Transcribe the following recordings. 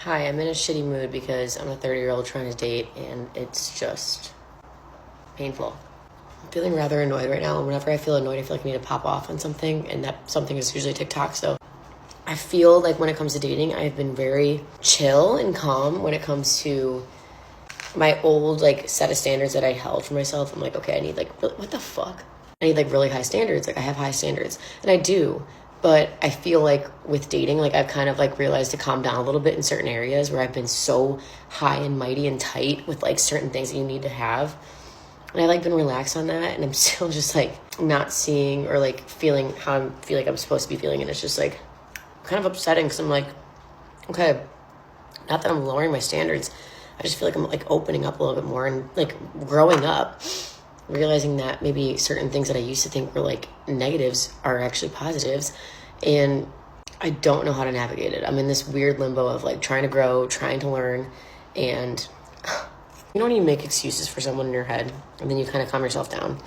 Hi, I'm in a shitty mood because I'm a 30-year-old trying to date and it's just painful. I'm feeling rather annoyed right now, and whenever I feel annoyed, I feel like I need to pop off on something, and that something is usually TikTok. So I feel like when it comes to dating, I've been very chill and calm when it comes to my old set of standards that I held for myself. I'm like, okay, I need what the fuck? I need really high standards. I have high standards, and I do. But I feel like with dating, I've kind of realized to calm down a little bit in certain areas where I've been so high and mighty and tight with certain things that you need to have. And I been relaxed on that, and I'm still just not seeing or feeling how I feel like I'm supposed to be feeling, and it's just kind of upsetting because I'm okay, not that I'm lowering my standards, I just feel like I'm opening up a little bit more and growing up, realizing that maybe certain things that I used to think were negatives are actually positives, and I don't know how to navigate it. I'm in this weird limbo of trying to grow, trying to learn, and you know when you make excuses for someone in your head and then you kind of calm yourself down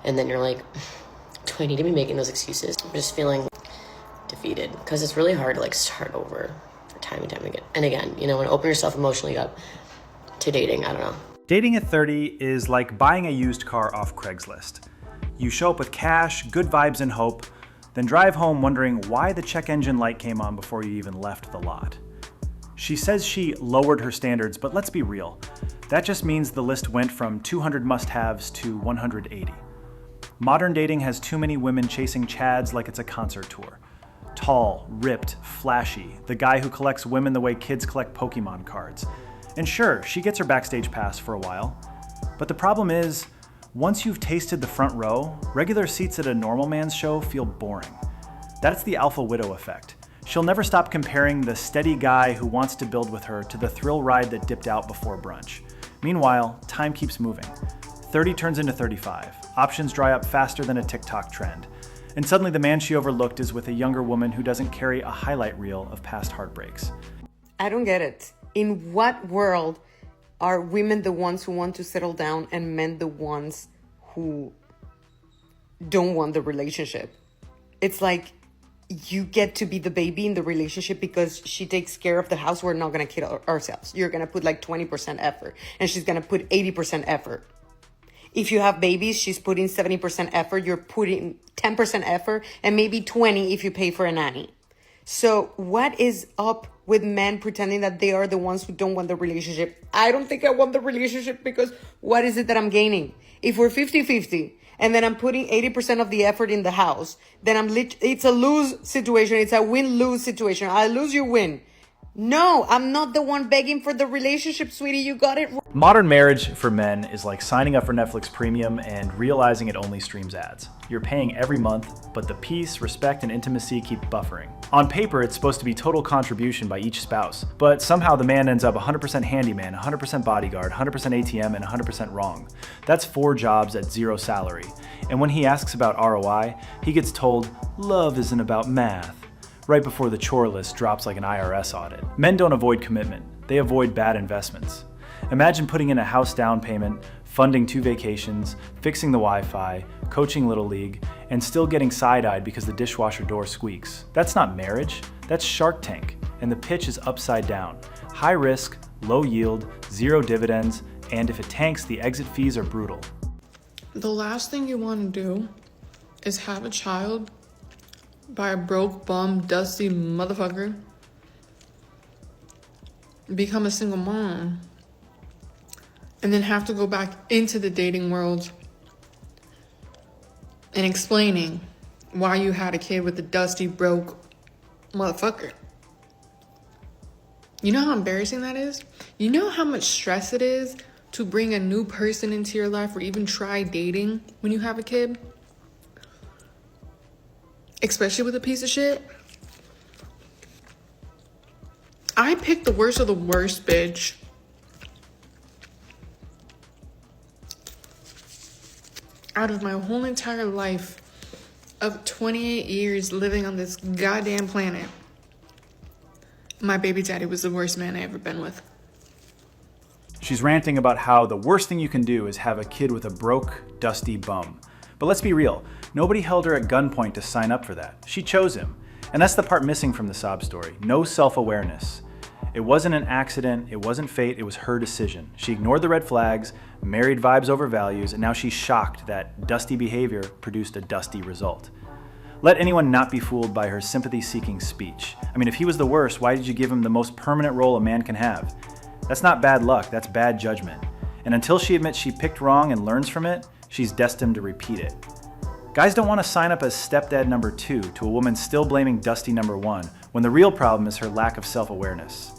and then you're like, do I need to be making those excuses? I'm just feeling defeated because it's really hard to start over for time and time again. And again, when open yourself emotionally up to dating, I don't know. Dating at 30 is like buying a used car off Craigslist. You show up with cash, good vibes and hope, then drive home wondering why the check engine light came on before you even left the lot. She says she lowered her standards, but let's be real. That just means the list went from 200 must-haves to 180. Modern dating has too many women chasing chads like it's a concert tour. Tall, ripped, flashy, the guy who collects women the way kids collect Pokemon cards. And sure, she gets her backstage pass for a while. But the problem is, once you've tasted the front row, regular seats at a normal man's show feel boring. That's the alpha widow effect. She'll never stop comparing the steady guy who wants to build with her to the thrill ride that dipped out before brunch. Meanwhile, time keeps moving. 30 turns into 35. Options dry up faster than a TikTok trend. And suddenly the man she overlooked is with a younger woman who doesn't carry a highlight reel of past heartbreaks. I don't get it. In what world are women the ones who want to settle down and men the ones who don't want the relationship? It's like you get to be the baby in the relationship because she takes care of the house. We're not going to kill ourselves. You're going to put 20% effort and she's going to put 80% effort. If you have babies, she's putting 70% effort. You're putting 10% effort and maybe 20 if you pay for a nanny. So what is up with men pretending that they are the ones who don't want the relationship? I don't think I want the relationship because what is it that I'm gaining? If we're 50-50 and then I'm putting 80% of the effort in the house, then it's a lose situation. It's a win-lose situation. I lose, you win. No, I'm not the one begging for the relationship, sweetie. You got it wrong. Modern marriage for men is like signing up for Netflix Premium and realizing it only streams ads. You're paying every month, but the peace, respect, and intimacy keep buffering. On paper, it's supposed to be total contribution by each spouse, but somehow the man ends up 100% handyman, 100% bodyguard, 100% ATM, and 100% wrong. That's 4 jobs at 0 salary. And when he asks about ROI, he gets told, love isn't about math, right before the chore list drops like an IRS audit. Men don't avoid commitment, they avoid bad investments. Imagine putting in a house down payment, funding 2 vacations, fixing the Wi-Fi, coaching Little League, and still getting side-eyed because the dishwasher door squeaks. That's not marriage, that's Shark Tank, and the pitch is upside down. High risk, low yield, 0 dividends, and if it tanks, the exit fees are brutal. The last thing you want to do is have a child by a broke, bum, dusty motherfucker, become a single mom, and then have to go back into the dating world and explaining why you had a kid with a dusty, broke motherfucker. You know how embarrassing that is? You know how much stress it is to bring a new person into your life or even try dating when you have a kid? Especially with a piece of shit. I picked the worst of the worst, bitch. Out of my whole entire life of 28 years living on this goddamn planet, my baby daddy was the worst man I ever been with. She's ranting about how the worst thing you can do is have a kid with a broke, dusty bum. But let's be real, nobody held her at gunpoint to sign up for that. She chose him. And that's the part missing from the sob story, no self-awareness. It wasn't an accident, it wasn't fate, it was her decision. She ignored the red flags, married vibes over values, and now she's shocked that dusty behavior produced a dusty result. Let anyone not be fooled by her sympathy-seeking speech. I mean, if he was the worst, why did you give him the most permanent role a man can have? That's not bad luck, that's bad judgment. And until she admits she picked wrong and learns from it, she's destined to repeat it. Guys don't want to sign up as stepdad number 2 to a woman still blaming dusty number 1, when the real problem is her lack of self-awareness.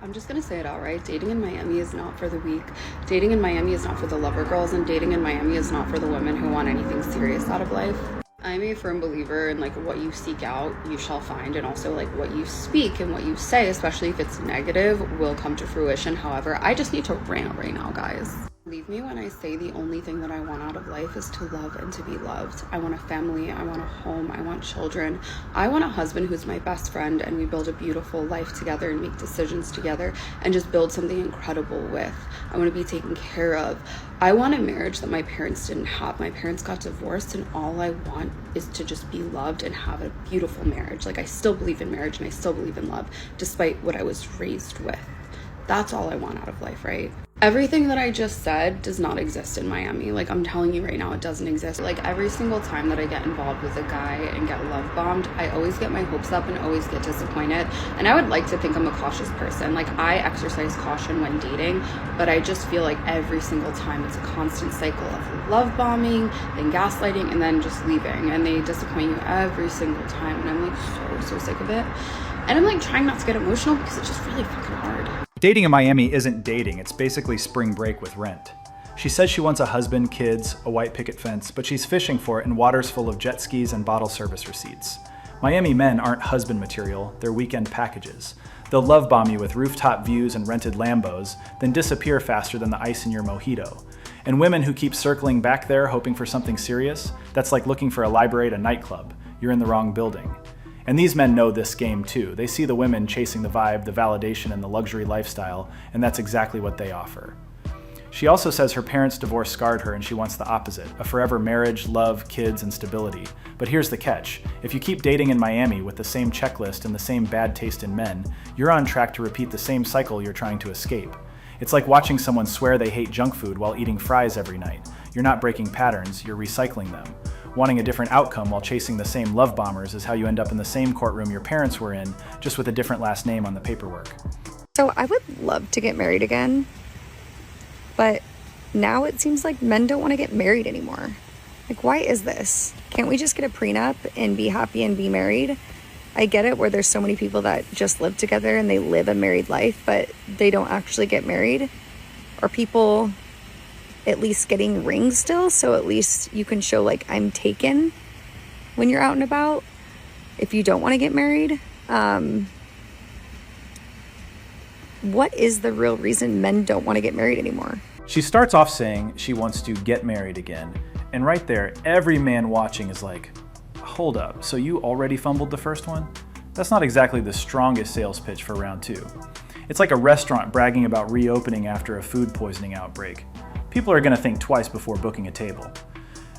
I'm just gonna say it outright. Dating in Miami is not for the weak. Dating in Miami is not for the lover girls, and dating in Miami is not for the women who want anything serious out of life. I'm a firm believer in like what you seek out, you shall find, and also like what you speak and what you say, especially if it's negative, will come to fruition. However, I just need to rant right now, guys. Believe me when I say the only thing that I want out of life is to love and to be loved. I want a family, I want a home, I want children. I want a husband who's my best friend and we build a beautiful life together and make decisions together and just build something incredible with. I want to be taken care of. I want a marriage that my parents didn't have. My parents got divorced and all I want is to just be loved and have a beautiful marriage. Like I still believe in marriage and I still believe in love despite what I was raised with. That's all I want out of life, right? Everything that I just said does not exist in Miami. Like I'm telling you right now, it doesn't exist. Like every single time that I get involved with a guy and get love bombed, I always get my hopes up and always get disappointed. And I would like to think I'm a cautious person. Like I exercise caution when dating, but I just feel like every single time it's a constant cycle of love bombing, then gaslighting, and then just leaving. And they disappoint you every single time. And I'm like so sick of it. And I'm like trying not to get emotional because it's just really fucking hard. Dating in Miami isn't dating, it's basically spring break with rent. She says she wants a husband, kids, a white picket fence, but she's fishing for it in waters full of jet skis and bottle service receipts. Miami men aren't husband material, they're weekend packages. They'll love bomb you with rooftop views and rented Lambos, then disappear faster than the ice in your mojito. And women who keep circling back there hoping for something serious, that's like looking for a library at a nightclub. You're in the wrong building. And these men know this game too. They see the women chasing the vibe, the validation, and the luxury lifestyle, and that's exactly what they offer. She also says her parents' divorce scarred her and she wants the opposite, a forever marriage, love, kids, and stability. But here's the catch. If you keep dating in Miami with the same checklist and the same bad taste in men, you're on track to repeat the same cycle you're trying to escape. It's like watching someone swear they hate junk food while eating fries every night. You're not breaking patterns, you're recycling them. Wanting a different outcome while chasing the same love bombers is how you end up in the same courtroom your parents were in, just with a different last name on the paperwork. So I would love to get married again, but now it seems like men don't want to get married anymore. Like, why is this? Can't we just get a prenup and be happy and be married? I get it where there's so many people that just live together and they live a married life, but they don't actually get married. Are people at least getting rings still, so at least you can show like I'm taken when you're out and about if you don't want to get married? What is the real reason men don't want to get married anymore? She starts off saying she wants to get married again, and right there every man watching is like, hold up, so you already fumbled the first one? That's not exactly the strongest sales pitch for round 2. It's like a restaurant bragging about reopening after a food poisoning outbreak. People are going to think twice before booking a table.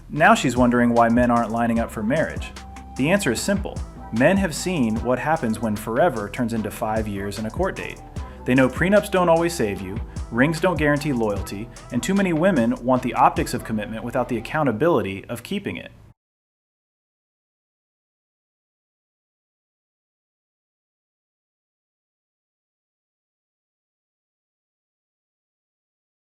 Now she's wondering why men aren't lining up for marriage. The answer is simple. Men have seen what happens when forever turns into 5 years and a court date. They know prenups don't always save you, rings don't guarantee loyalty, and too many women want the optics of commitment without the accountability of keeping it.